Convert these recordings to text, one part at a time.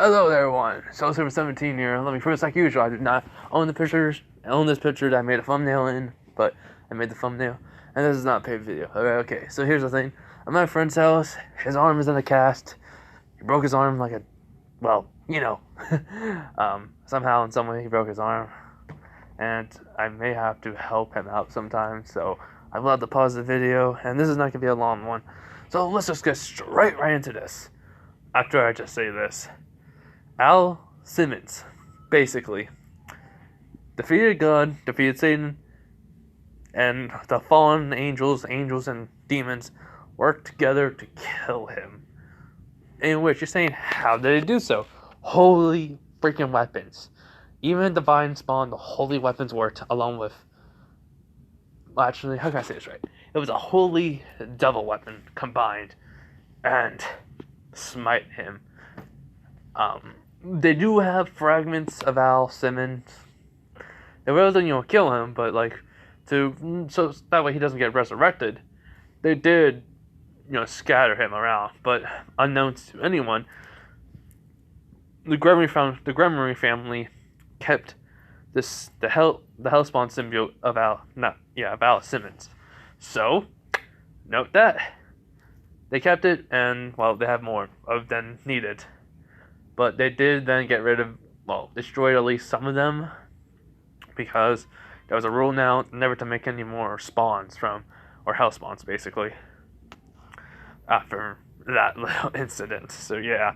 Hello there, everyone. So Super 17 here. Let me first, like usual, I did not own the pictures. I own this picture that I made a thumbnail in, but I made the thumbnail, and this is not a paid video. Okay, so here's the thing. I'm at my friend's house. His arm is in a cast. He broke his arm like a, well, you know. Somehow, in some way, he broke his arm, and I may have to help him out sometime. So I will have to pause the video, and this is not gonna be a long one. So let's just get right into this. After I just say this. Al Simmons, basically, defeated God, defeated Satan, and the fallen angels and demons worked together to kill him. In which you're saying, how did they do so? Holy freaking weapons. Even Divine Spawn, the holy weapons worked along with... Well, actually, how can I say this right? It was a holy devil weapon combined and smite him. They do have fragments of Al Simmons. They wasn't, kill him, but so that way he doesn't get resurrected. They did, scatter him around, but unknown to anyone, the Gremory family kept the Hellspawn symbiote of Al Simmons. So note that they kept it, and they have more of than needed. But they did then get rid of, destroyed at least some of them, because there was a rule now never to make any more spawns or hell spawns, basically, after that little incident. So yeah.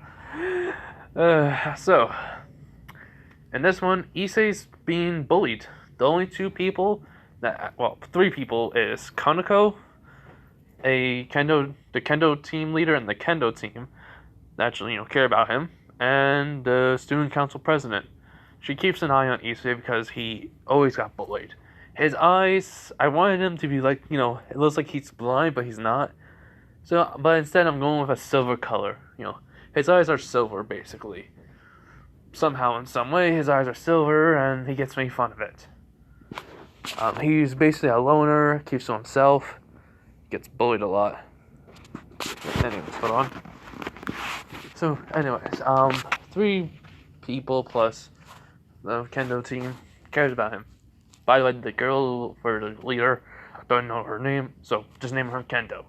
So, in this one, issei's being bullied. The only three people is Kaneko, the Kendo team leader, and the Kendo team that actually, care about him, and the student council president. She keeps an eye on issei because he always got bullied. His eyes, I wanted him to be it looks like he's blind, but he's not. So, but instead I'm going with a silver color. His eyes are silver, basically. Somehow, in some way, his eyes are silver, and he gets made fun of it. He's basically a loner, keeps to himself, gets bullied a lot. Anyways, hold on. So, anyways, 3 people plus the Kendo team cares about him. By the way, the girl for the leader, I don't know her name, so just name her Kendo.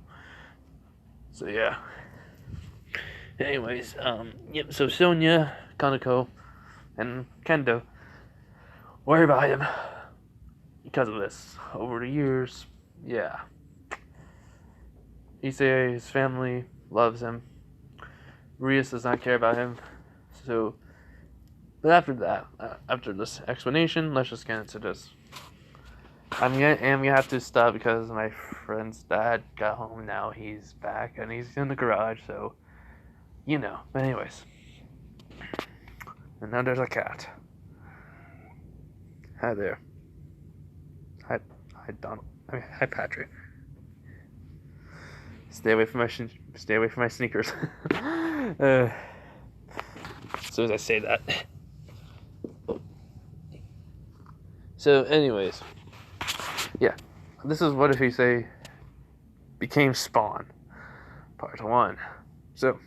So yeah. Anyways, so Sonia, Kaneko, and Kendo worry about him because of this. Over the years, yeah. Issei's family loves him. Rias does not care about him. So, but after that, after this explanation, let's just get into this. I'm gonna have to stop because my friend's dad got home now. He's back and he's in the garage, so, But anyways. And now there's a cat. Hi there. Hi Donald. Hi Patrick. Stay away from my sneakers. As soon as I say that. So, anyways, yeah, this is what if issei became Spawn, part 1. So,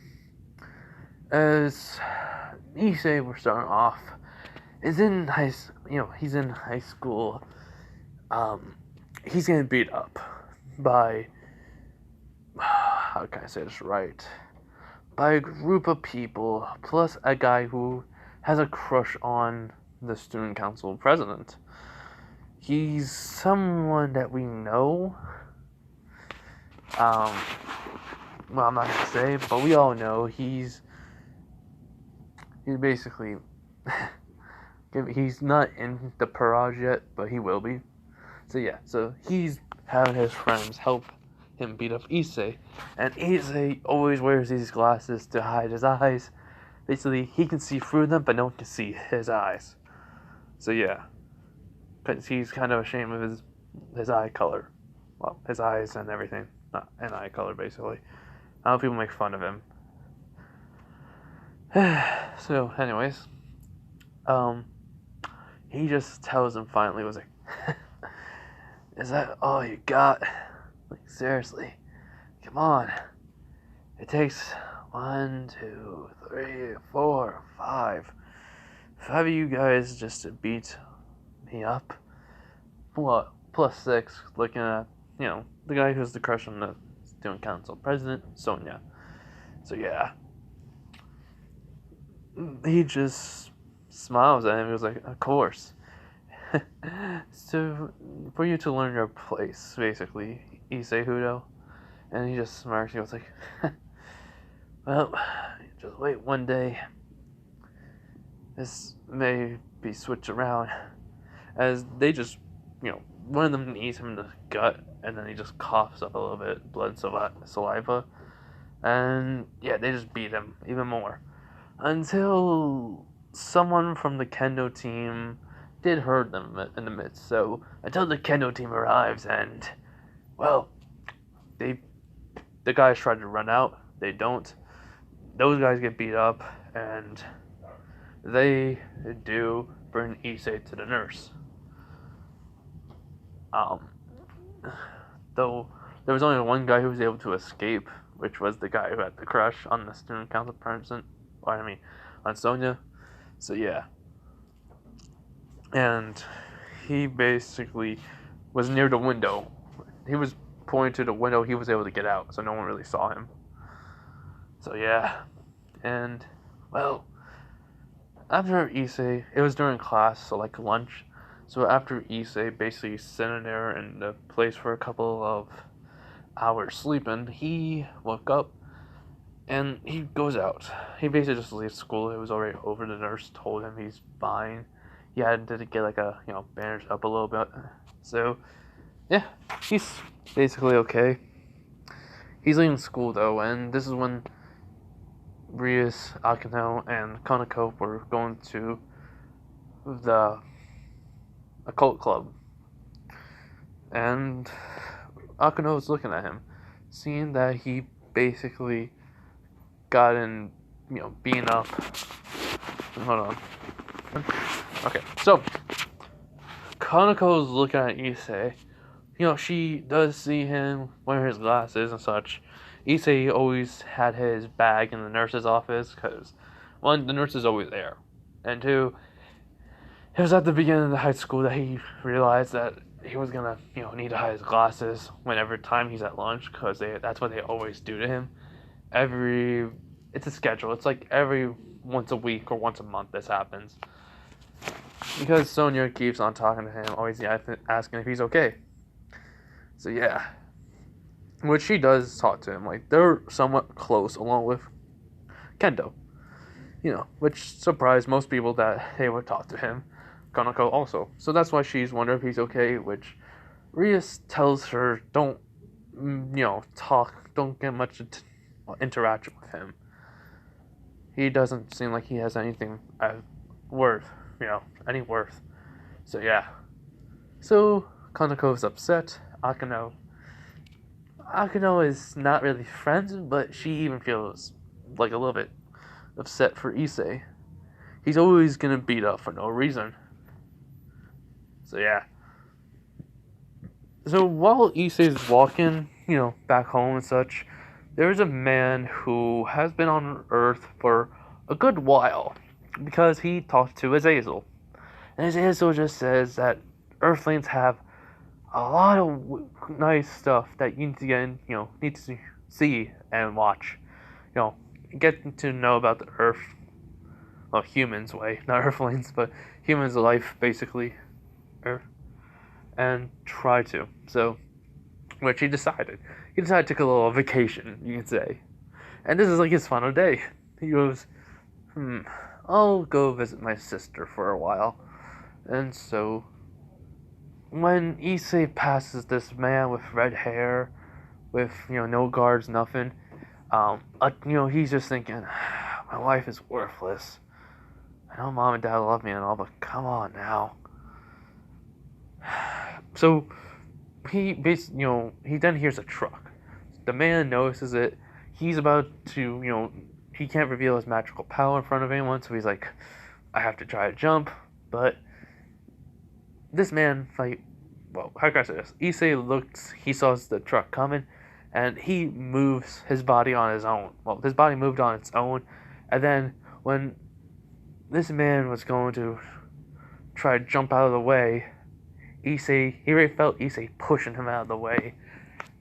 as issei we're starting off, he's in high school. He's getting beat up by, how can I say this right? By a group of people, plus a guy who has a crush on the student council president. He's someone that we know. I'm not gonna say, but we all know he's basically, he's not in the barrage yet, but he will be. So yeah, so he's having his friends help him beat up issei, and issei always wears these glasses to hide his eyes. Basically, he can see through them, but no one can see his eyes. So yeah, because he's kind of ashamed of his eye color. Well, his eyes and everything. Not an eye color, basically. I know people make fun of him. So, anyways, he just tells him finally, is that all you got? Seriously, come on. It takes 1, 2, 3, 4, 5. 5 of you guys just to beat me up. What? Plus 6, looking at, the guy who's the crush on the student council president, Sonia. So yeah. He just smiles at him. He was like, of course. So, for you to learn your place, basically, issei Hudo. And he just smirks. He goes like, well, just wait one day. This may be switched around. As they just, one of them knees him in the gut, and then he just coughs up a little bit, blood and saliva. And yeah, they just beat him even more. Until someone from the kendo team did hurt them in the midst. So until the kendo team arrives, and well, the guys try to run out. They don't. Those guys get beat up, and they do bring issei to the nurse. Though there was only one guy who was able to escape, which was the guy who had the crush on the student council president. On Sonia. So yeah. And he basically was near the window. He was pointing to the window. He was able to get out, so no one really saw him. So yeah. And, well, after issei, it was during class, so like lunch. So after issei basically sitting there in the place for a couple of hours sleeping, he woke up and he goes out. He basically just leaves school. It was already over. The nurse told him he's fine. He had to get like a, bandage up a little bit. So, yeah, he's basically okay. He's leaving school though, and this is when Rias, Akino, and Kaneko were going to the occult club. And Akino was looking at him, seeing that he basically gotten, beaten up. Hold on. Okay, so Kaneko's looking at issei. She does see him wear his glasses and such. Issei always had his bag in the nurse's office because, one, the nurse is always there, and two, it was at the beginning of the high school that he realized that he was gonna, need to hide his glasses whenever time he's at lunch because that's what they always do to him. It's a schedule. It's like every once a week or once a month this happens. Because Sonia keeps on talking to him, always asking if he's okay. So yeah. Which she does talk to him. Like, they're somewhat close along with Kendo. Which surprised most people that they would talk to him. Kaneko also. So that's why she's wondering if he's okay, which Rias tells her don't, talk, don't get much interaction with him. He doesn't seem like he has anything any worth. So yeah. So Kaneko's upset. Akino is not really friends, but she even feels like a little bit upset for issei. He's always gonna beat up for no reason. So yeah. So while issei's walking, back home and such, there's a man who has been on Earth for a good while because he talked to Azazel. And Azazel just says that Earthlings have a lot of nice stuff that you need to get in, need to see and watch. Get to know about the Earth, well, humans' way, not Earthlings, but humans' life, basically, Earth, and try to. So, which he decided. He decided to take a little vacation, you could say. And this is like his final day. He goes, I'll go visit my sister for a while. And so, when issei passes this man with red hair, with, no guards, nothing, he's just thinking, my life is worthless. I know mom and dad love me and all, but come on now. So, he basically, he then hears a truck. The man notices it. He's about to, he can't reveal his magical power in front of anyone, so he's like, I have to try to jump, but this man, how can I say this? Issei he saw the truck coming, and he moves his body on his own. Well, his body moved on its own, and then when this man was going to try to jump out of the way, he already felt Issei pushing him out of the way,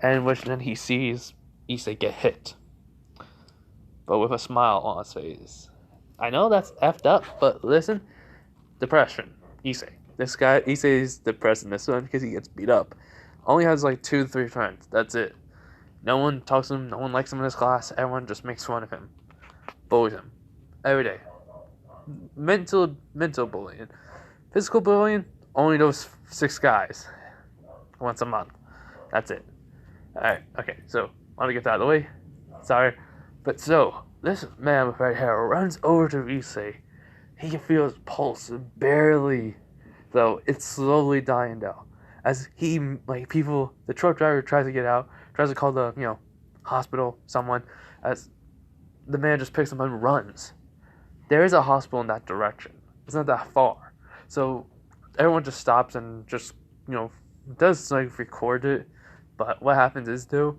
and which then he sees Issei get hit, but with a smile on his face. I know that's effed up, but listen, depression, Issei. This guy, Issei is depressed in this one because he gets beat up. Only has like 2 to 3 friends. That's it. No one talks to him. No one likes him in his class. Everyone just makes fun of him, bullies him every day. Mental bullying, physical bullying. Only those 6 guys once a month. That's it. All right. Okay. So I want to get that out of the way. Sorry, but so this man with red hair runs over to Issei. He can feel his pulse barely, though it's slowly dying down. As he, the truck driver tries to get out, tries to call the, hospital, someone, as the man just picks him up and runs. There is a hospital in that direction. It's not that far. So everyone just stops and just, does, record it. But what happens is, though,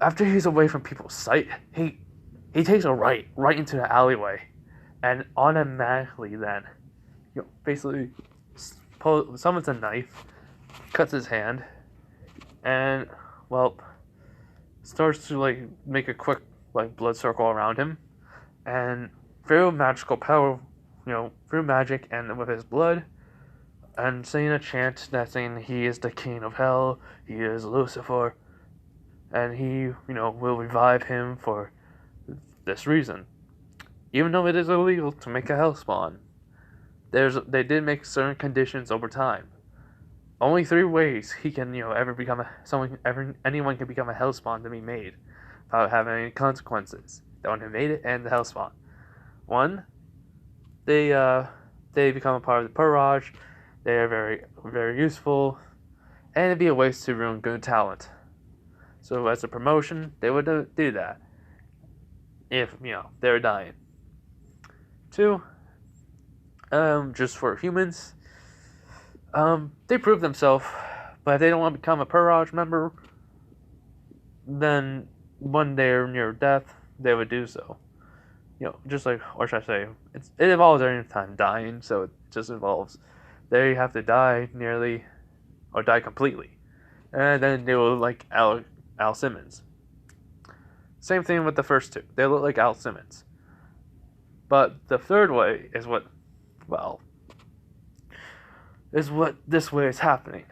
after he's away from people's sight, he takes a right into the alleyway. And automatically then, basically summons a knife, cuts his hand, and, starts to, make a quick, blood circle around him. And through magical power, through magic and with his blood, and saying a chant that saying he is the king of hell, he is Lucifer, and he, will revive him for this reason. Even though it is illegal to make a hell spawn, they did make certain conditions over time. Only 3 ways he can, ever become anyone can become a hell spawn to be made without having any consequences. The one who made it and the hell spawn. 1, they become a part of the Purge. They are very, very useful, and it'd be a waste to ruin good talent. So as a promotion, they would do that if they were dying. 2, just for humans, they prove themselves, but if they don't want to become a Purge member, then when they're near death, they would do so. Just like, or should I say, it involves every time dying, so it just involves they have to die nearly, or die completely, and then they will look like Al Simmons. Same thing with the first 2. They look like Al Simmons. But the 3rd way is what this way is happening.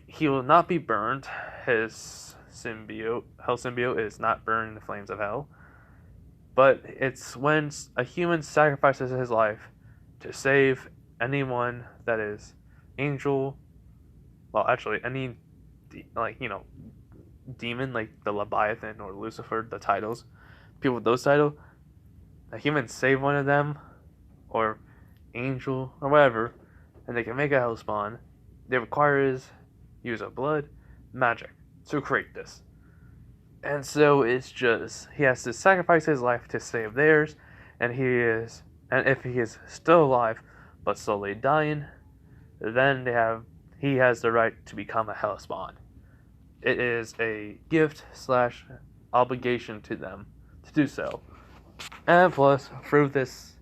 He will not be burned. His hell symbiote is not burned in the flames of hell. But it's when a human sacrifices his life to save anyone that is angel. Well, actually, any demon, like the Leviathan or Lucifer, the titles, people with those titles. A human save one of them, or angel, or whatever, and they can make a hell spawn. They require use of blood, magic, to create this. And so it's just, he has to sacrifice his life to save theirs, and if he is still alive, but slowly dying, then he has the right to become a hell spawn. It is a gift / obligation to them to do so. And plus, through this,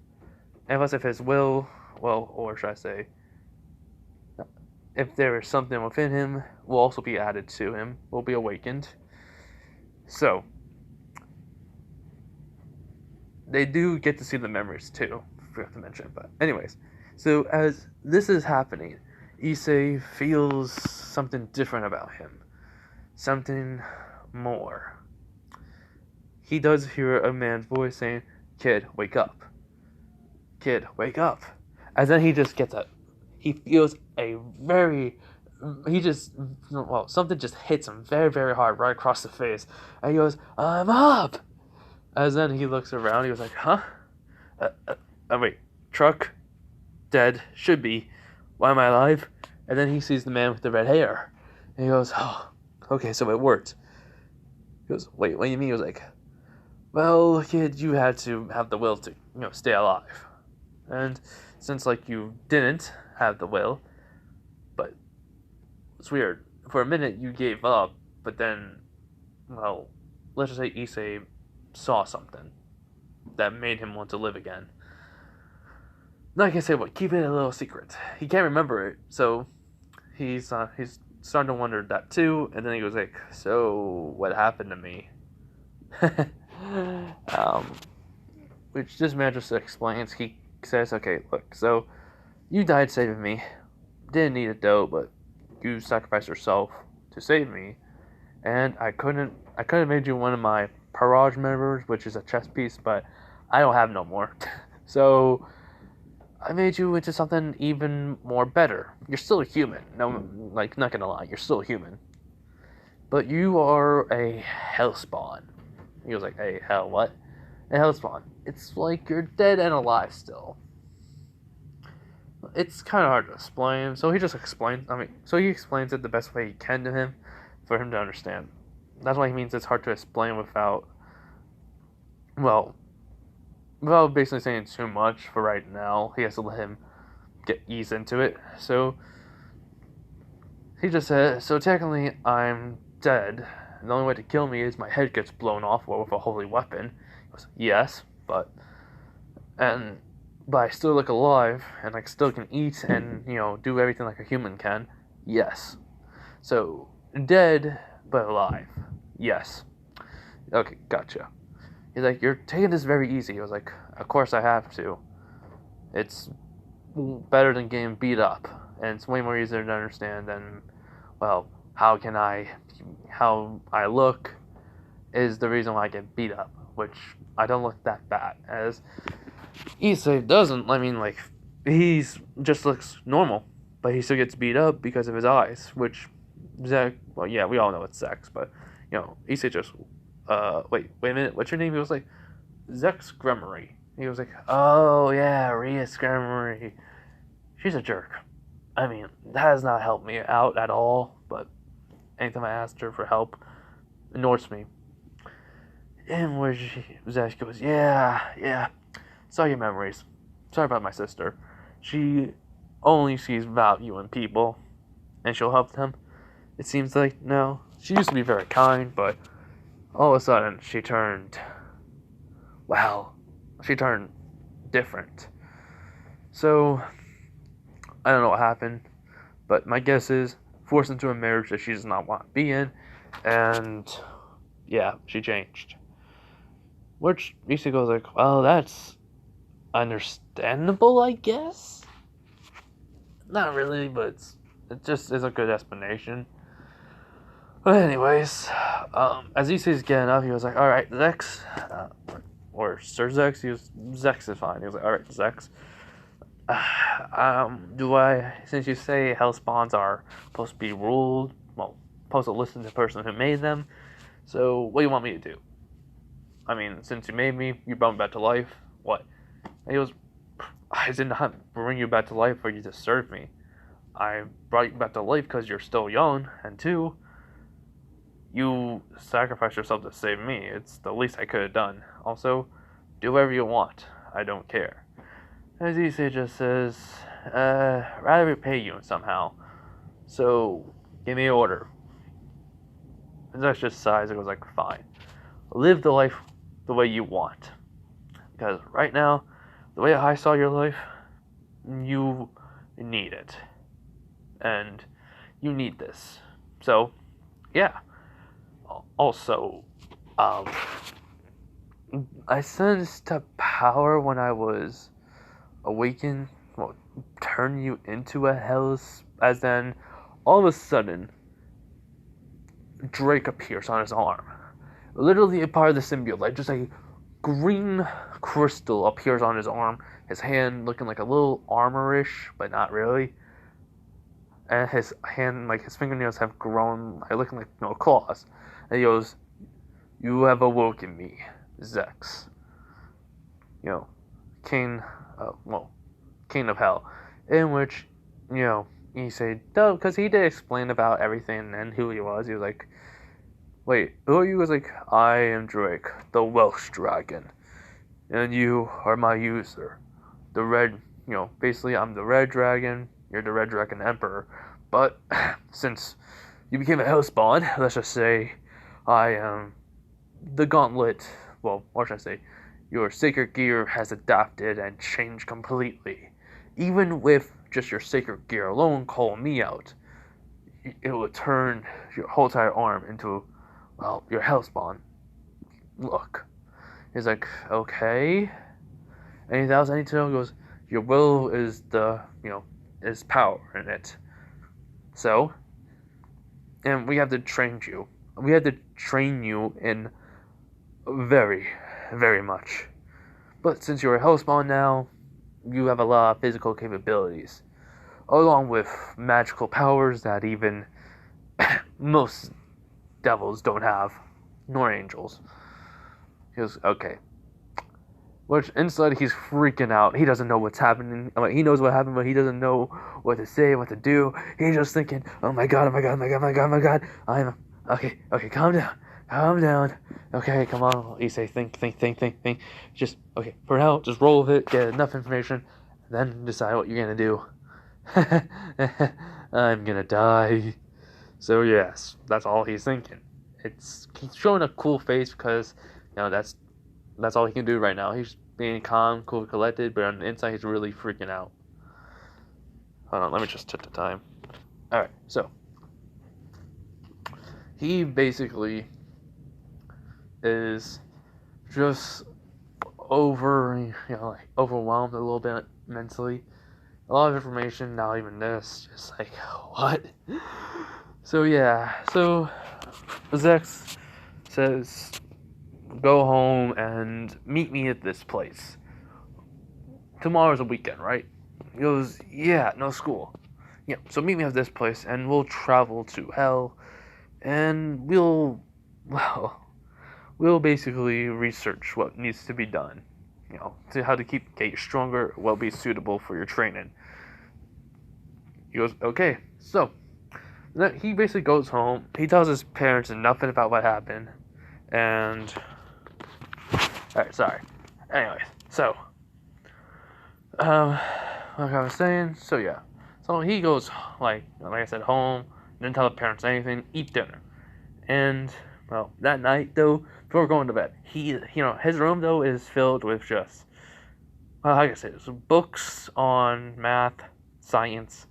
if his will, or should I say, if there is something within him, will also be added to him, will be awakened. So, they do get to see the memories too, forgot to mention, but anyways. So, as this is happening, Issei feels something different about him. Something more. He does hear a man's voice saying, "Kid, wake up. Kid, wake up." And then he just gets he feels something just hits him very, very hard right across the face. And he goes, "I'm up." As then he looks around, he was like, "Huh? Wait, truck, dead, should be. Why am I alive?" And then he sees the man with the red hair. And he goes, "Oh, okay, so it worked." He goes, "Wait, what do you mean?" He was like, "Well, kid, you had to have the will to, stay alive. And since, you didn't have the will, but it's weird. For a minute, you gave up, but then, well, let's just say Issei saw something that made him want to live again. Not gonna say what, keep it a little secret. He can't remember it, so he's starting to wonder that too, and then he goes like, so what happened to me? um, which this man just explains. He says, okay, look, so you died saving me. Didn't need it though, but you sacrificed yourself to save me, and I couldn't have made you one of my Parage members, which is a chess piece, but I don't have no more. So I made you into something even more better. You're still a human. No, like, not gonna lie, you're still a human. But you are a hellspawn. He was like, a hell what? A hellspawn. It's like you're dead and alive still. It's kind of hard to explain. So he just explains. So he explains it the best way he can to him, for him to understand. That's why he means it's hard to explain without basically saying too much for right now. He has to let him ease into it. So he just said, so technically I'm dead. And the only way to kill me is my head gets blown off with a holy weapon. He goes, yes, but I still look alive, and I still can eat and, do everything like a human can. Yes. So, dead, but alive. Yes. Okay, gotcha. He's like, you're taking this very easy. I was like, of course I have to. It's better than getting beat up, and it's way more easier to understand than, well, how I look is the reason why I get beat up, which I don't look that bad. As Issei doesn't, he's just looks normal, but he still gets beat up because of his eyes, which Zek, well, yeah, we all know it's Zex, but, Issei just, wait a minute, what's your name? He was like, Zex Gremory. He was like, oh, yeah, Rhea Gremory. She's a jerk. I mean, that has not helped me out at all, but anytime I asked her for help, ignores me. And where Zex goes, yeah, sorry your memories. Sorry about my sister. She only sees value in people, and she'll help them. It seems like, no. She used to be very kind, but all of a sudden, she turned different. So, I don't know what happened, but my guess is forced into a marriage that she does not want to be in, and yeah, she changed. Which Issei goes like, well, that's understandable, I guess? Not really, but it just is a good explanation. But anyways, as Issei's getting up, he was like, alright, Zex, or Sir Zex, Zex is fine. He was like, alright, Zex, since you say hell spawns are supposed to be ruled, supposed to listen to the person who made them, so what do you want me to do? I mean, since you made me, you brought me back to life, what? And he goes, I did not bring you back to life for you to serve me. I brought you back to life because you're still young, and two, you sacrificed yourself to save me. It's the least I could have done. Also, do whatever you want. I don't care. As Issei just says, rather repay you somehow. So, give me an order. And Zex just sighs and goes like, fine. Live the life the way you want. Because right now, the way I saw your life, you need it. And you need this. So, yeah. Also, I sensed a power when I was awakened, turn you into a hell's, as then, all of a sudden, Drake appears on his arm. Literally a part of the symbiote, like just a green crystal appears on his arm, his hand looking like a little armor-ish, but not really. And his hand, his fingernails have grown, looking like claws. And he goes, you have awoken me, Zex. King of Hell. In which, he said, no, because he did explain about everything and who he was. He was like, wait, who are you? He was like, I am Drake, the Welsh dragon. And you are my user. The red, basically I'm the red dragon, you're the red dragon emperor. But, since you became a hellspawn. Let's just say I am the gauntlet. Well, or should I say, your sacred gear has adapted and changed completely. Even with just your sacred gear alone calling me out, it will turn your whole entire arm into, well, your hellspawn. Look. He's like, okay. Anything else I need to know? He goes, your will is is power in it. So, and we have to train you. We have to train you in very, very much. But since you're a hellspawn now, you have a lot of physical capabilities, along with magical powers that even most devils don't have, nor angels. He goes, okay. Which inside he's freaking out. He doesn't know what's happening. He knows what happened, but he doesn't know what to say, what to do. He's just thinking, oh my god, oh my god, oh my god, oh my god, oh my god. I'm okay, calm down. Calm down. Okay, come on. Issei, think. Just okay, for now, just roll with it, get enough information, then decide what you're gonna do. I'm gonna die. So yes, that's all he's thinking. He's showing a cool face because that's all he can do right now. He's being calm, cool, collected, but on the inside, he's really freaking out. Hold on, let me just check the time. Alright, so. He basically is just overwhelmed a little bit mentally. A lot of information, not even this. Just like, what? So, yeah. So, Zex says, go home and meet me at this place. Tomorrow's a weekend, right? He goes, yeah, no school. Yeah, so meet me at this place and we'll travel to hell and we'll basically research what needs to be done. To how to get you stronger, what will be suitable for your training. He goes, okay, so then he basically goes home. He tells his parents nothing about what happened. And alright, sorry. Anyways, so like I was saying, so yeah. So he goes like I said, home, didn't tell the parents anything, eat dinner. And well, that night though, before going to bed, his room though is filled with just how can I say this? Books on math, science,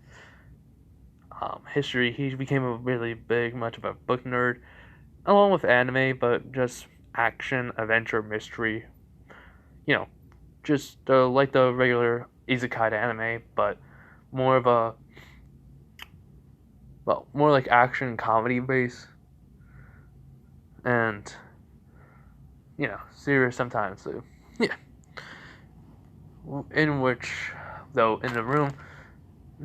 history. He became a really much of a book nerd, along with anime, but just action, adventure, mystery. Just like the regular isekai anime, but more of a more like action comedy base, and serious sometimes too. Yeah. In which, though, in the room,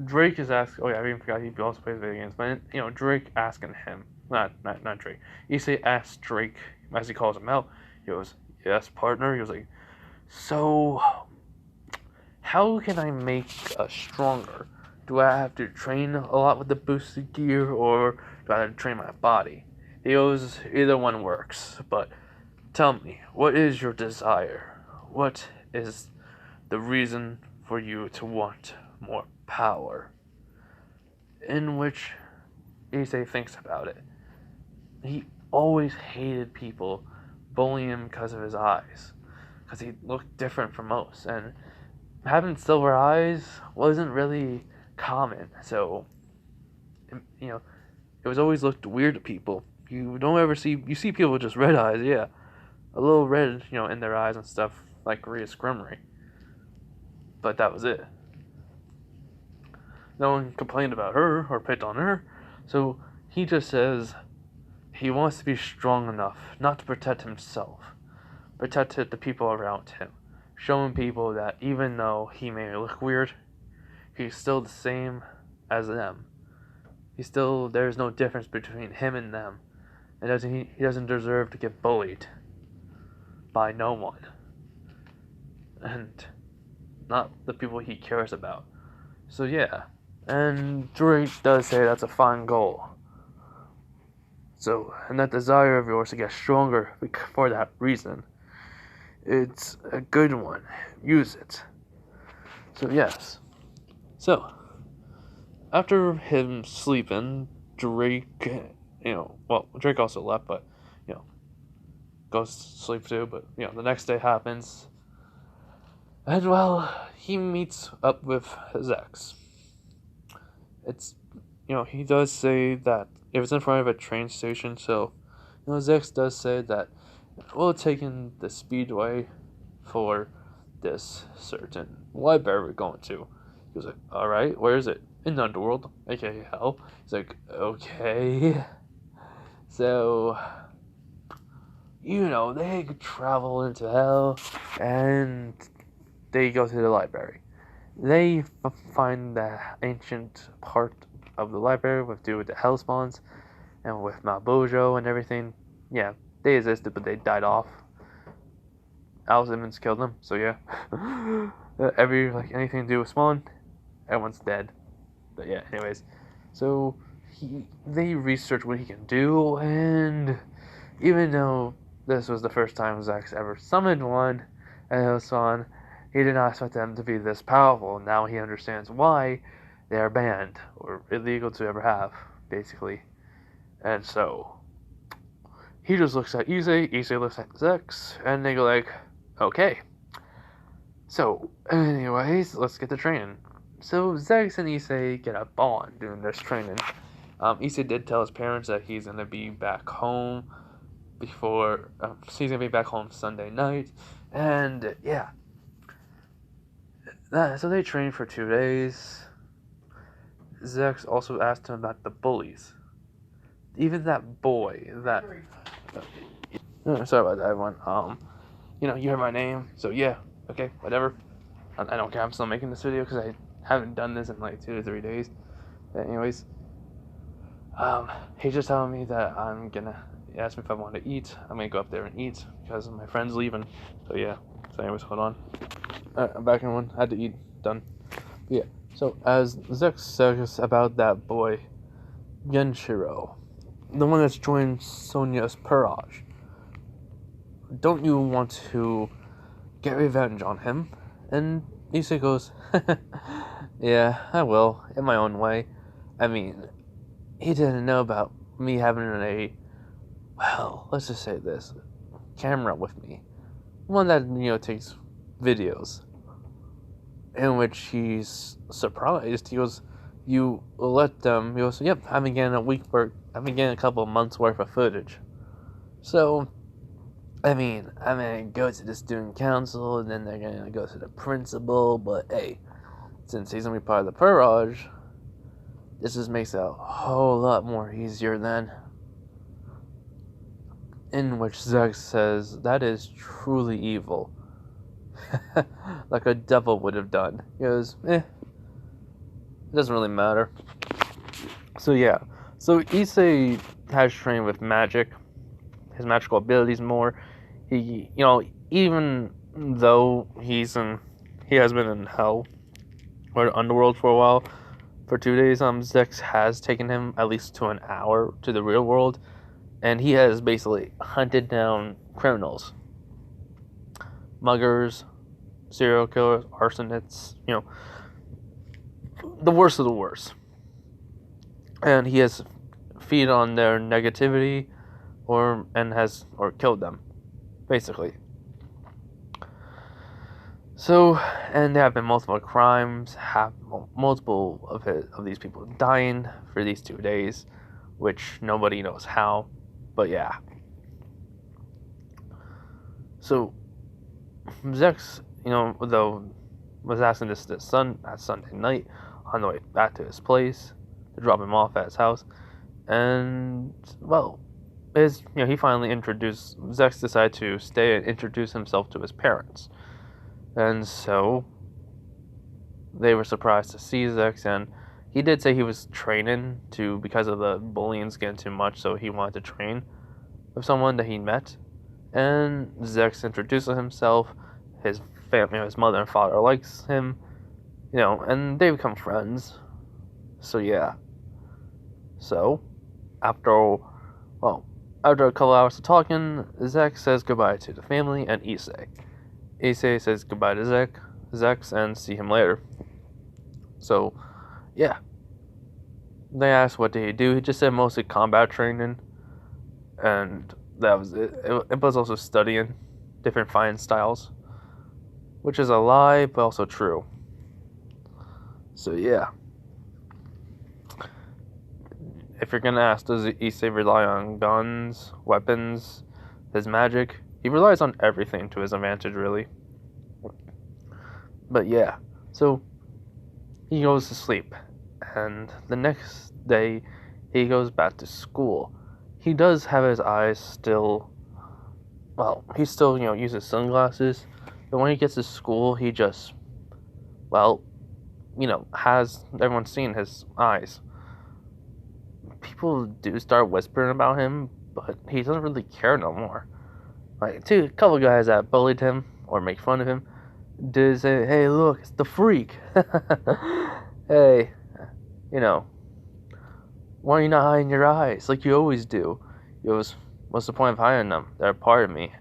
Drake is asking. Oh yeah, I even forgot he also plays video games. But Drake asking him, not Drake. Issei asks Drake as he calls him out. He goes, "Yes, partner." He was like, "So, how can I make us stronger? Do I have to train a lot with the boosted gear, or do I have to train my body?" He goes, "Either one works, but tell me, what is your desire? What is the reason for you to want more power?" In which Issei thinks about it. He always hated people bullying him because of his eyes, because he looked different from most, and having silver eyes wasn't really common, so it was always looked weird to people. You don't ever see people with just red eyes, yeah, a little red, in their eyes and stuff, like Korea's Scrimmery, but that was it. No one complained about her or picked on her, so he just says he wants to be strong enough not to protect himself, protect the people around him, showing people that even though he may look weird, he's still the same as them. There's no difference between him and them, and he doesn't deserve to get bullied by no one, and not the people he cares about. So yeah, and Drake does say that's a fine goal. So, and that desire of yours to get stronger for that reason, it's a good one. Use it. So yes. So, after him sleeping, Drake, well, Drake also left, but, goes to sleep too. But, the next day happens. And, well, he meets up with his ex. It's, he does say that it was in front of a train station, so, his ex does say that we'll take in the speedway for this certain library we're going to. He was like, alright, where is it? In the underworld, aka hell. He's like, okay. So, they travel into hell, and they go to the library. They find the ancient part of the library with do with the hell spawns, and with Malbojo and everything. Yeah, they existed, but they died off. Alice Simmons killed them, so yeah. Anything to do with Spawn, everyone's dead. But yeah, anyways. So, they research what he can do, and even though this was the first time Zach's ever summoned one, and it was Spawn, he did not expect them to be this powerful. Now he understands why they are banned, or illegal to ever have, basically. And so, he just looks at Issei looks at Zex, and they go like, okay. So, anyways, let's get to training. So, Zex and Issei get a bond during this training. Issei did tell his parents that he's gonna be back home he's gonna be back home Sunday night, and yeah. So they trained for 2 days. Zex also asked him about the bullies. Even that boy, sorry about that, everyone. You heard my name, so yeah, okay, whatever. I don't care, I'm still making this video because I haven't done this in like 2 to 3 days. But anyways, he's just telling me that he asked me if I want to eat. I'm gonna go up there and eat because my friend's leaving. So yeah, so anyways, hold on. I'm back in one, had to eat, done. But yeah, so as Zex says about that boy, Genshiro, the one that's joined Sonya's Purage. Don't you want to get revenge on him? And Issei goes, yeah, I will, in my own way. I mean, he didn't know about me having let's just say this, camera with me. One that, takes videos. In which he's surprised. He goes, you let them, he goes, yep, I've been getting a couple of months worth of footage. So, I'm gonna go to the student council, and then they're gonna go to the principal, but hey, since he's gonna be part of the Purage, this just makes it a whole lot more easier then. In which Zex says, that is truly evil. Like a devil would have done. He goes, it doesn't really matter. So yeah, so Issei has trained with magic, his magical abilities more. He, even though he has been in hell or underworld for a while, for 2 days, Zex has taken him at least to an hour to the real world, and he has basically hunted down criminals, muggers, serial killers, arsonists, the worst of the worst. And he has feed on their negativity or killed them, basically. So, and there have been multiple crimes, multiple of these people dying for these 2 days, which nobody knows how, but yeah. So, Zex, though, was asking this at Sunday night on the way back to his place to drop him off at his house, and well, he finally Zex decided to stay and introduce himself to his parents, and so they were surprised to see Zex, and he did say he was training because of the bullying's getting too much, so he wanted to train with someone that he met, and Zex introduces himself. His family, his mother and father likes him, and they become friends. So yeah. So, after a couple hours of talking, Zex says goodbye to the family and Issei. Issei says goodbye to Zex and see him later. So, yeah. they asked what did he do. He just said mostly combat training, and that was it. It was also studying different fighting styles, which is a lie, but also true. So yeah. If you're gonna ask, does issei rely on guns, weapons, his magic? He relies on everything to his advantage, really. But yeah, so he goes to sleep, and the next day he goes back to school. He does have his eyes still, well, he still, uses sunglasses, but when he gets to school, he just, well, has everyone seen his eyes. People do start whispering about him, but he doesn't really care no more. Like, a couple of guys that bullied him or make fun of him did say, hey, look, it's the freak. Hey, why are you not hiding your eyes like you always do? What's the point of hiding them? They're a part of me.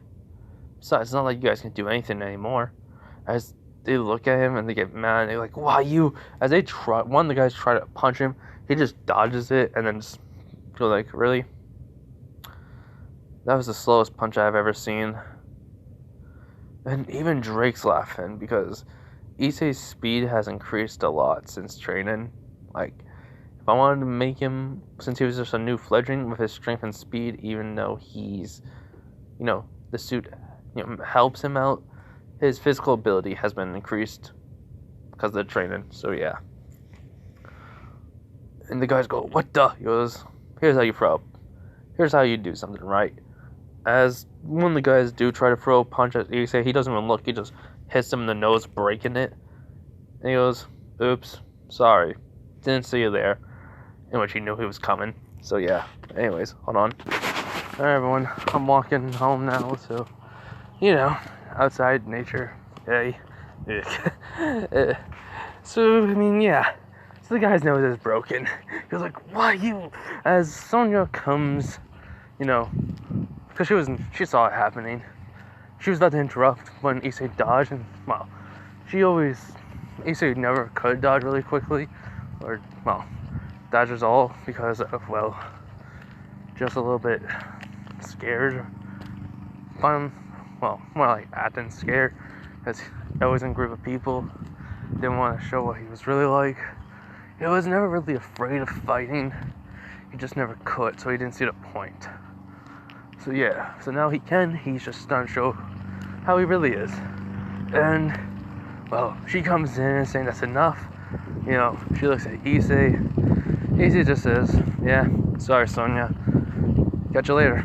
Besides, it's not like you guys can do anything anymore. As they look at him and they get mad, and they're like, why you? As they try, one of the guys try to punch him, he just dodges it and then just go like, really? That was the slowest punch I've ever seen. And even Drake's laughing because issei's speed has increased a lot since training. Like, if I wanted to make him, since he was just a new fledgling with his strength and speed, even though he's, the suit, helps him out, his physical ability has been increased because of the training. So yeah. And the guys go, what the? He goes, here's how you throw. Here's how you do something right. As one of the guys do try to throw a punch at issei, he doesn't even look. He just hits him in the nose, breaking it. And he goes, oops, sorry. Didn't see you there. In which he knew he was coming. So yeah. Anyways, hold on. Alright everyone, I'm walking home now, so, outside nature. Hey. So, yeah. So the guy's nose is broken. He was like, why you? As Sonia comes, because she saw it happening. She was about to interrupt when issei dodged, and, issei never could dodge really quickly, or, dodges all because of, just a little bit scared. More like acting scared, because I was in a group of people, didn't want to show what he was really like. He was never really afraid of fighting, he just never could, so he didn't see the point. So yeah, so now he's just starting to show how he really is. And, she comes in saying that's enough. She looks at issei. Issei just says, yeah, sorry Sonia, catch you later.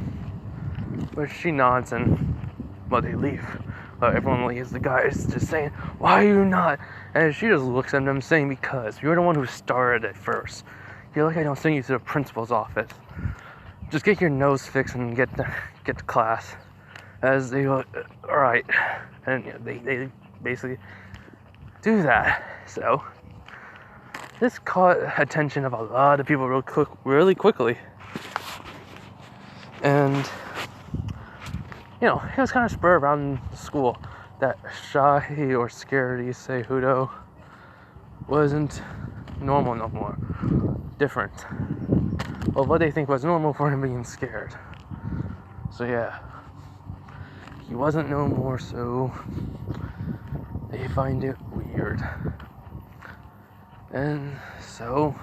But she nods and, they leave. Everyone leaves, the guy is just saying, why are you not? And she just looks at them saying, because you're the one who started it first. You're like, I don't send you to the principal's office. Just get your nose fixed and get to class. As they go, alright. And they basically do that. So this caught attention of a lot of people really quickly. And it was kind of spurred around the school that shy or scared issei Hudo wasn't normal no more. Different. Well, what they think was normal for him being scared. So yeah. He wasn't no more, so they find it weird. And so,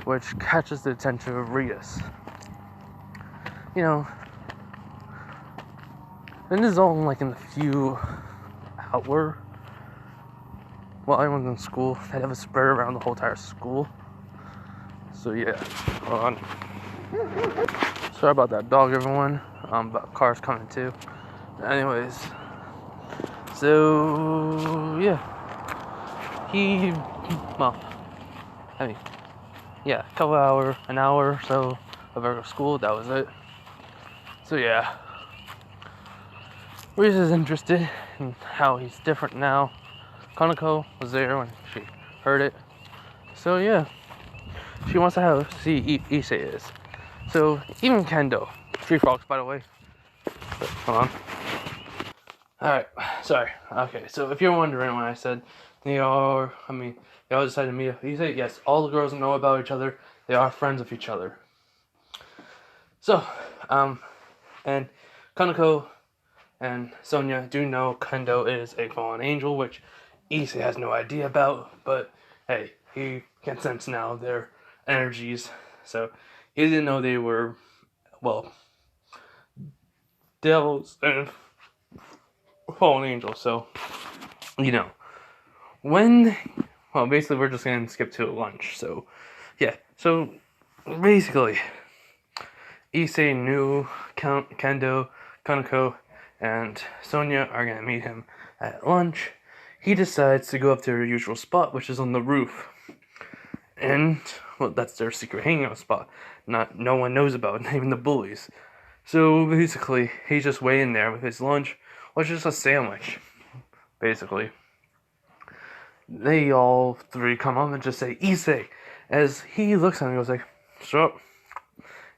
which catches the attention of Rias. And this is all in the few outward, while everyone's in school, they have a spread around the whole entire school. So yeah, hold on. Sorry about that dog, everyone. But cars coming too. Anyways, so yeah, an hour or so of our school. That was it. So yeah, Reese is interested in how he's different now. Kanako was there when she heard it. So yeah, she wants to see issei is. So even Kendo, 3 frogs by the way. But, hold on. Alright, sorry. Okay, so if you're wondering when I said They all decided to meet up. Issei, yes, all the girls know about each other. They are friends with each other. So, and Kaneko and Sonia do know Kendo is a fallen angel, which Issei has no idea about, but hey, he can sense now their energies. So, he didn't know they were, well, devils and fallen angels. So, when, well, basically, we're just gonna skip to lunch. So, yeah, so basically, Issei knew Kendo, Kaneko, and Sonia are gonna meet him at lunch. He decides to go up to their usual spot, which is on the roof. And, well, that's their secret hangout spot. No one knows about it, not even the bullies. So, basically, he's just waiting there with his lunch, which is a sandwich, basically. They all three come up and just say, Issei! As he looks at him, he goes like, shut up.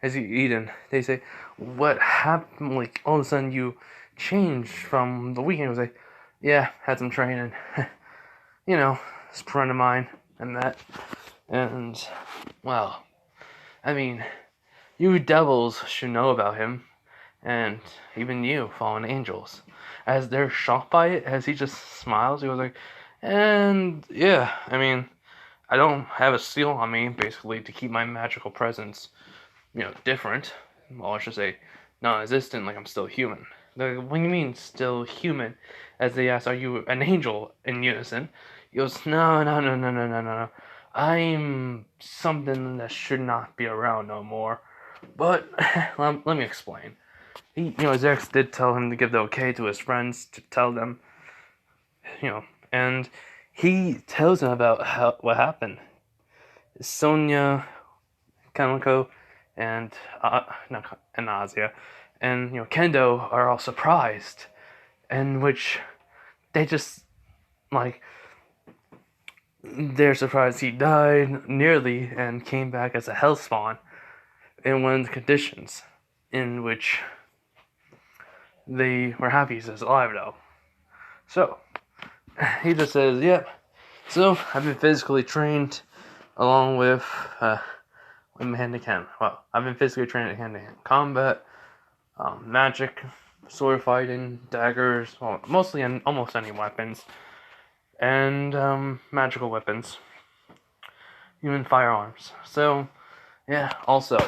As he eating, they say, what happened? Like, all of a sudden you changed from the weekend. He was like, yeah, had some training. It's a friend of mine and that. And, well, I mean, you devils should know about him. And even you, fallen angels. As they're shocked by it, as he just smiles, he goes like, and, yeah, I mean, I don't have a seal on me, basically, to keep my magical presence different. Well, I should say non-existent, like I'm still human. What do you mean still human? As they ask, are you an angel in unison? He goes, no. I'm something that should not be around no more. But, let me explain. His ex did tell him to give the okay to his friends, to tell them, and he tells them about what happened. Sonia, Kaneko, and Azia, and Kendo are all surprised, in which they just they're surprised he died nearly and came back as a hell spawn in one of the conditions in which they were happy he's alive though. So he just says, yep. So I've been physically trained along with hand-to-hand. Well, I've been physically trained in hand-to-hand combat, magic, sword fighting, daggers, well, mostly almost any weapons, and magical weapons, even firearms. So, yeah, also,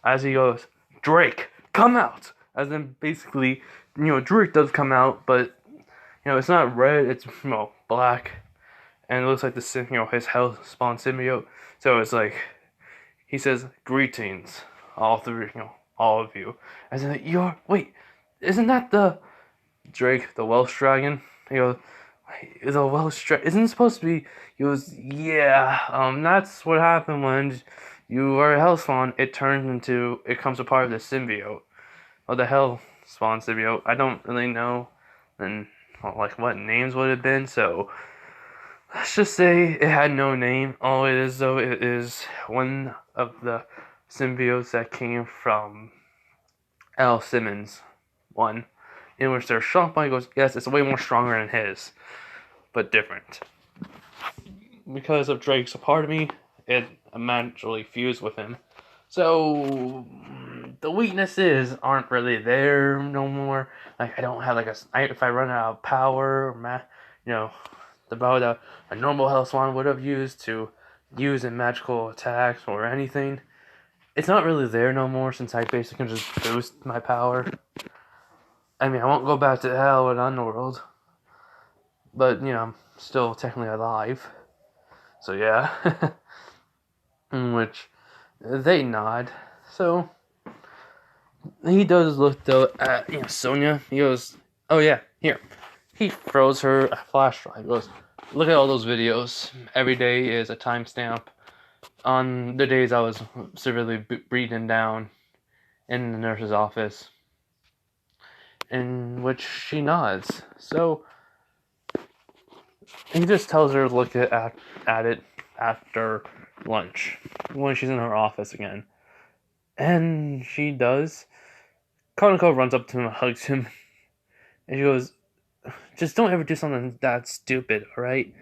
as he goes, Drake, come out! As in, basically, Drake does come out, but, it's not red, it's, black, and it looks like his hell spawn symbiote, so it's like, he says, greetings, all three, all of you. As in, wait, isn't that the Drake, the Welsh dragon? He goes, the Welsh dragon, isn't it supposed to be? He goes, yeah, that's what happened when you are a hell spawn. It comes a part of the symbiote, or the hell spawn symbiote. I don't really know, and what names would have been, so let's just say it had no name. All it is, though, it is one of the symbiotes that came from Al Simmons' one, in which they're shocked by. He goes, yes, it's way more stronger than his, but different. Because of Drake's a part of me, it magically fused with him. So the weaknesses aren't really there no more. Like, I don't have if I run out of power, the power that a normal Hell Spawn would have used to use in magical attacks or anything, it's not really there no more, since I basically can just boost my power. I mean, I won't go back to hell or Underworld, but, I'm still technically alive. So, yeah. In which they nod. So, he does look, though, at, Sonia. He goes, oh, yeah, here. He throws her a flash drive. He goes, look at all those videos. Every day is a timestamp on the days I was severely breathing down in the nurse's office, in which she nods. So he just tells her to look at it after lunch, when she's in her office again. And she does. Kaneko runs up to him and hugs him, and she goes, just don't ever do something that stupid, alright?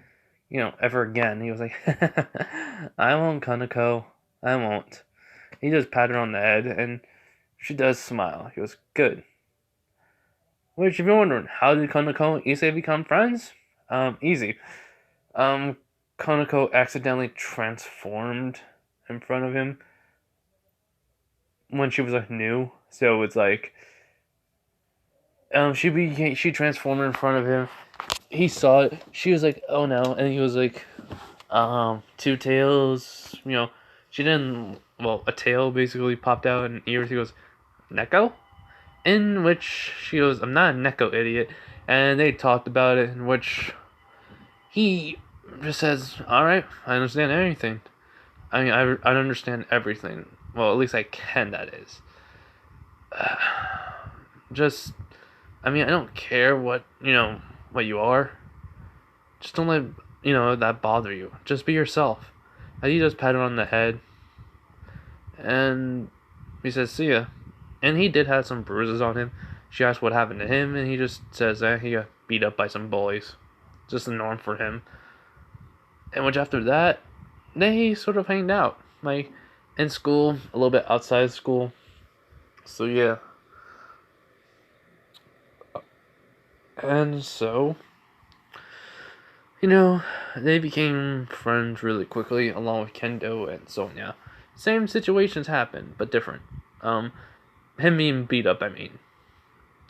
ever again. He was like, I won't, Kaneko. I won't. He just patted her on the head, and she does smile. He goes, good. Which, if you're wondering, how did Kaneko and Issei become friends? Easy. Kaneko accidentally transformed in front of him when she was new. So it's like, she transformed in front of him. He saw it. She was like, oh no, and he was like, two tails. She didn't. Well, a tail basically popped out and ears. He goes, Neko? In which she goes, I'm not a Neko idiot. And they talked about it, in which he just says, alright, I understand everything. I mean, I understand everything. Well, at least I can, that is. I don't care what you are. Just don't let, that bother you. Just be yourself. And he just pat her on the head. And he says, see ya. And he did have some bruises on him. She asked what happened to him, and he just says that he got beat up by some bullies. Just the norm for him. And which after that, they sort of hanged out. Like, in school, a little bit outside school. So, yeah. And so, they became friends really quickly, along with Kendo and Sonya. Same situations happen, but different. Him being beat up,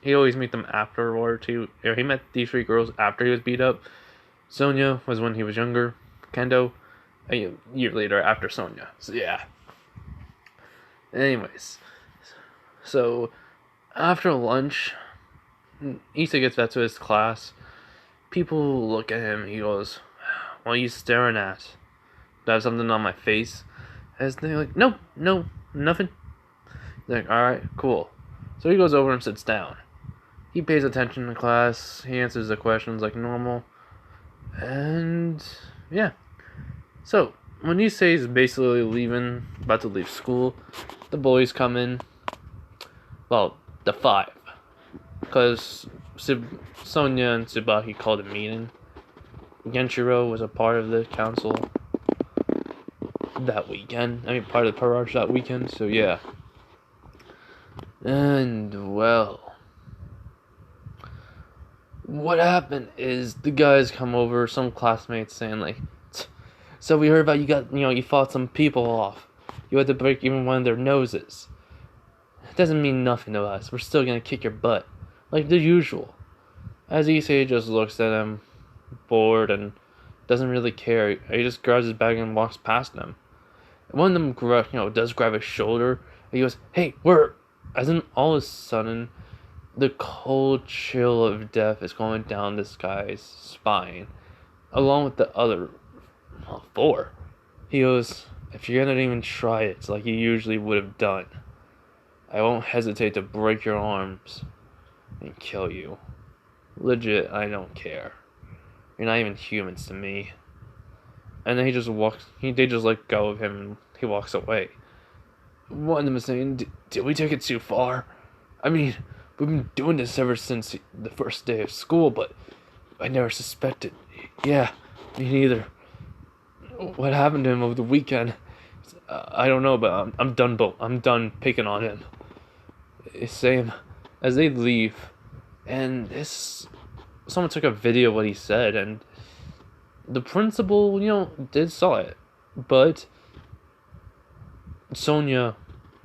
he always meet them afterward too. He met these three girls after he was beat up. Sonya was when he was younger. Kendo, a year later after Sonya. So yeah. Anyways, so after lunch, Issa gets back to his class. People look at him. He goes, "What are you staring at? Do I have something on my face?" And they're like, "No, nothing." He's like, "Alright, cool." So he goes over and sits down. He pays attention to class. He answers the questions like normal. And yeah. So when Issei is basically leaving, about to leave school, the boys come in. Well, the five. Because Sonya and Tsubaki called a meeting. Genshiro was a part of the council that weekend. Part of the Parage that weekend, so yeah. And, well, what happened is the guys come over, some classmates saying, like, so we heard about you fought some people off. You had to break even one of their noses. It doesn't mean nothing to us. We're still gonna kick your butt. Like the usual. As Issei just looks at him, bored, and doesn't really care. He just grabs his bag and walks past them. One of them does grab his shoulder, and he goes, "Hey, where?" As in, all of a sudden, the cold chill of death is going down this guy's spine, along with the other four. He goes, "If you're gonna even try it like you usually would have done, I won't hesitate to break your arms and kill you. Legit, I don't care. You're not even humans to me." And then he just walks. They just let go of him, and he walks away. One of them is saying, "Did we take it too far? We've been doing this ever since the first day of school, but I never suspected." "Yeah, me neither. What happened to him over the weekend? I don't know, but I'm done. I'm done picking on him." Same. As they leave, and someone took a video of what he said, and the principal, did saw it, but Sonya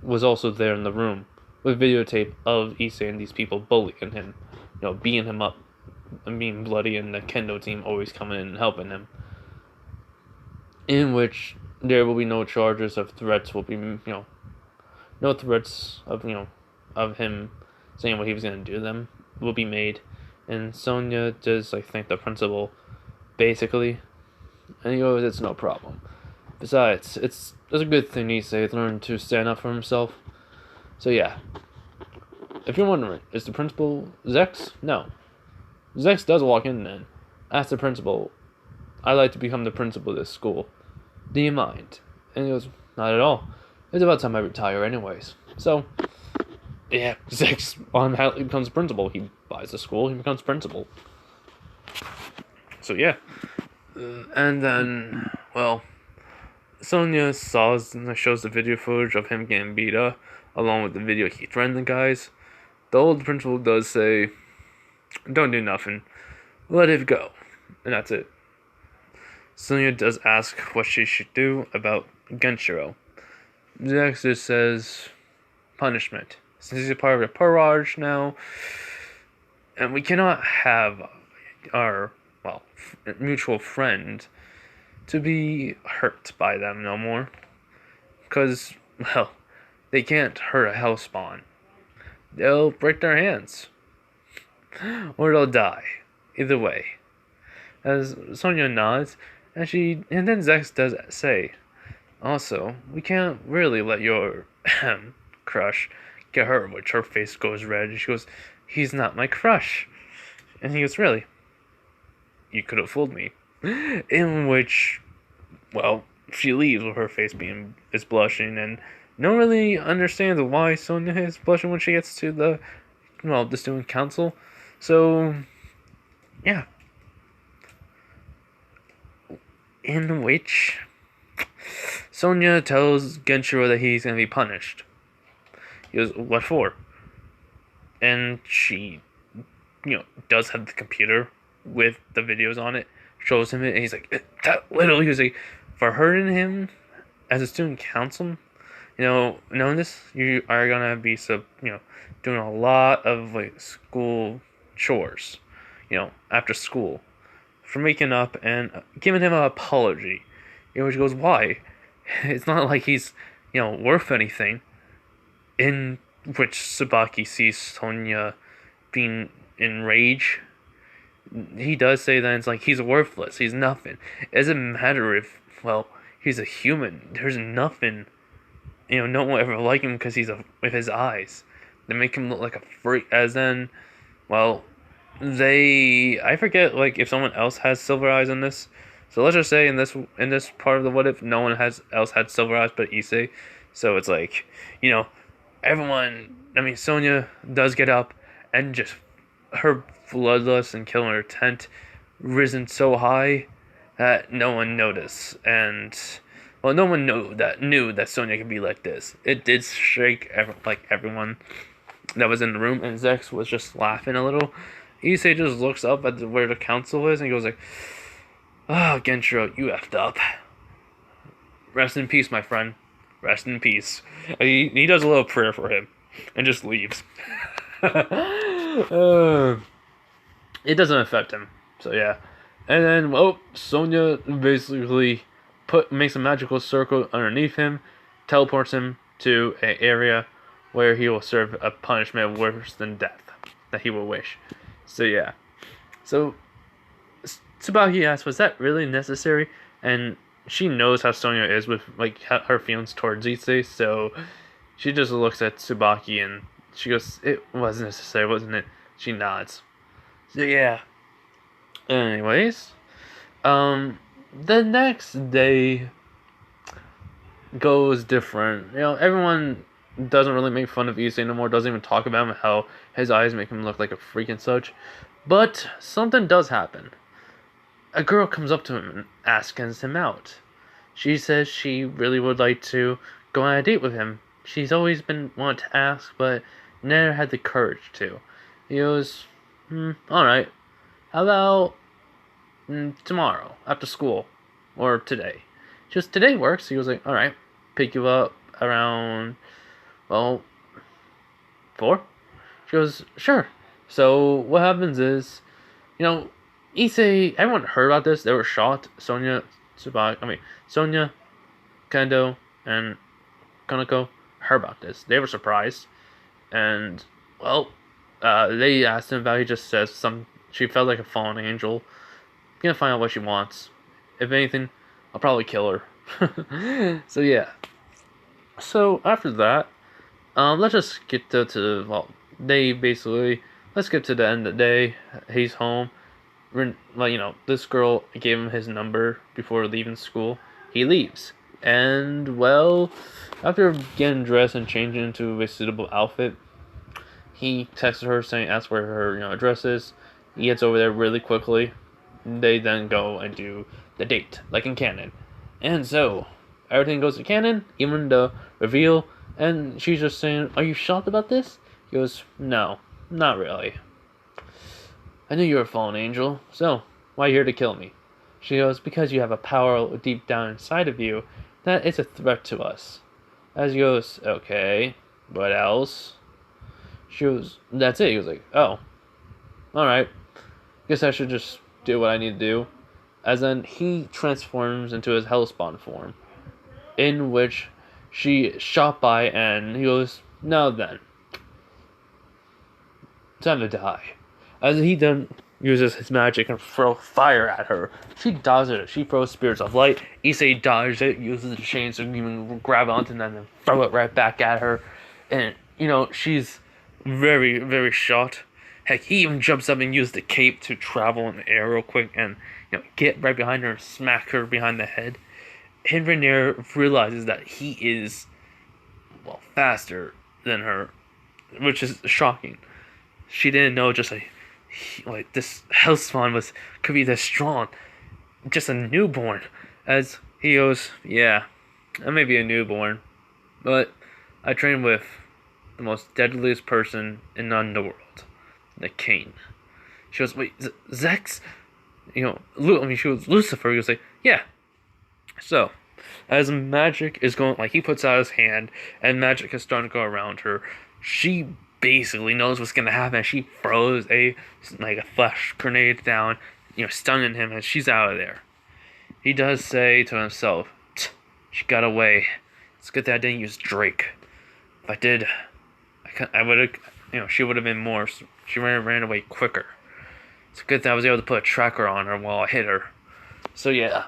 was also there in the room with videotape of Issei and these people bullying him, beating him up and being bloody, and the Kendo team always coming in and helping him. In which there will be no charges of threats. Will be no threats of of him saying what he was gonna do to them will be made, and Sonya does thank the principal, basically, and he goes, "It's no problem. Besides, it's a good thing Issei learned to stand up for himself." So yeah. If you're wondering, is the principal Zex? No. Zex does walk in then. Ask the principal, "I'd like to become the principal of this school. Do you mind?" And he goes, "Not at all. It's about time I retire anyways." So, yeah, Zex automatically becomes principal. He buys the school, he becomes principal. So yeah. And then, well, Sonia shows the video footage of him getting beat up, along with the video he threatened the guys. The old principal does say, "Don't do nothing, let it go," and that's it. Sonia does ask what she should do about Genshiro. Zack just says, punishment. Since he's a part of the Parage now, and we cannot have our, well, mutual friend to be hurt by them no more. Because, well, they can't hurt a hellspawn. They'll break their hands. Or they'll die. Either way. As Sonia nods, and then Zex does say, also, we can't really let your crush get hurt, which her face goes red, and she goes, he's not my crush. And he goes, really? You could have fooled me. In which, well, she leaves with her face is blushing, and no one really understands why Sonia is blushing when she gets to the student council. So, yeah. In which Sonia tells Genshiro that he's gonna be punished. He goes, what for? And she, does have the computer with the videos on it, shows him it, and he's like, that literally was like, for hurting him as a student council, knowing this, you are gonna be doing a lot of school chores, after school, for making up and giving him an apology. Which goes, why? It's not like he's, worth anything. In which Tsubaki sees Sonia being enraged. He does say that it's like he's worthless, he's nothing. It doesn't matter if, he's a human. There's nothing, no one ever like him because with his eyes. They make him look like a freak. As then, I forget if someone else has silver eyes in this. So let's just say in this part of the what if, no one else had silver eyes but Issei. So it's everyone. I mean, Sonia does get up and just her bloodlust and killing her tent risen so high that no one noticed, and no one knew that Sonia could be like this. It did shake everyone that was in the room, and Zex was just laughing a little. Issei just looks up at where the council is and he goes like, "Oh, Genshiro, you effed up. Rest in peace, my friend. Rest in peace." He does a little prayer for him and just leaves. It doesn't affect him, so yeah. And then, Sonia basically makes a magical circle underneath him, teleports him to an area where he will serve a punishment worse than death that he will wish. So yeah. So Tsubaki asks, was that really necessary? And she knows how Sonia is with her feelings towards Issei, so she just looks at Tsubaki and she goes, it was necessary, wasn't it? She nods. So yeah. Anyways, the next day goes different. Everyone doesn't really make fun of Issei no more, doesn't even talk about him, how his eyes make him look like a freak and such. But something does happen. A girl comes up to him and asks him out. She says she really would like to go on a date with him. She's always been wanting to ask, but never had the courage to. He goes, alright. How about tomorrow, after school? Or today? Just today works. He was like, alright. Pick you up around, 4? She goes, sure. So what happens is, Issei, everyone heard about this. They were shocked. Sonia, Kendo, and Konako heard about this. They were surprised. And, they asked him about it. He just says she felt like a fallen angel. Gonna find out what she wants. If anything, I'll probably kill her. So, yeah. So, after that, let's just get let's get to the end of the day. He's home. This girl gave him his number before leaving school. He leaves. And, after getting dressed and changing into a suitable outfit, he texted her asks where her, address is. He gets over there really quickly. They then go and do the date, like in canon. And so, everything goes to canon, even the reveal, and she's just saying, "Are you shocked about this?" He goes, "No, not really. I knew you were a fallen angel, so why are you here to kill me?" She goes, "Because you have a power deep down inside of you that is a threat to us." As he goes, "Okay, what else?" She goes, "That's it." He was like, "Oh, alright. Guess I should just do what I need to do." As then he transforms into his Hellspawn form, in which she shot by, and he goes, "Now then, time to die." As he then uses his magic and throw fire at her, she dodges it. She throws spirits of light. Issei dodges it, uses the chains to even grab onto them and then throw it right back at her. And, she's very, very shot. Heck, he even jumps up and uses the cape to travel in the air real quick and, get right behind her and smack her behind the head. And Rainier realizes that he is, faster than her, which is shocking. She didn't know just this Hellspawn could be this strong. Just a newborn. As he goes, "Yeah, I may be a newborn, but I trained with the most deadliest person in the underworld, the King." She goes, "Wait, Zex?" She was Lucifer. He was like, "Yeah." So, as magic is going, he puts out his hand, and magic is starting to go around her, she basically knows what's gonna happen. She throws a flash grenade down, stunning him, and she's out of there. He does say to himself, "She got away. It's good that I didn't use Drake. If I did, I would have, she would have been more. She ran away quicker. It's good that I was able to put a tracker on her while I hit her." So yeah,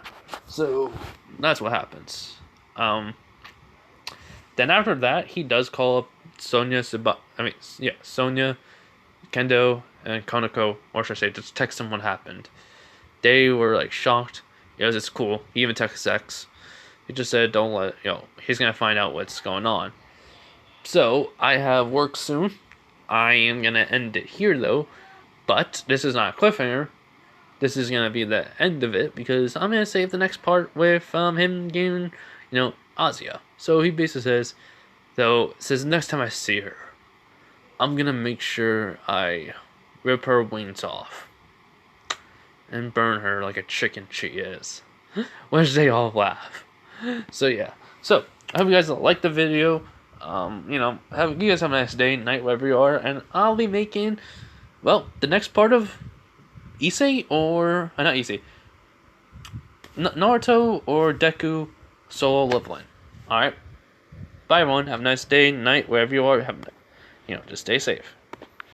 that's what happens. Then after that, he does call up Sonya, Kendo, and Konako, or should I say, just text them what happened. They were shocked. It's cool. He even texted Sex. He just said, "Don't let, he's gonna find out what's going on." So I have work soon. I am gonna end it here though, but this is not a cliffhanger. This is gonna be the end of it because I'm gonna save the next part with him getting, Azia. So he basically says next time I see her, I'm gonna make sure I rip her wings off and burn her like a chicken she is. Which they all laugh. So yeah. So I hope you guys like the video. You guys have a nice day, night, wherever you are, and I'll be making the next part of Issei or not Issei. Naruto or Deku solo leveling. Alright. Bye everyone. Have a nice day, night, wherever you are. Just stay safe.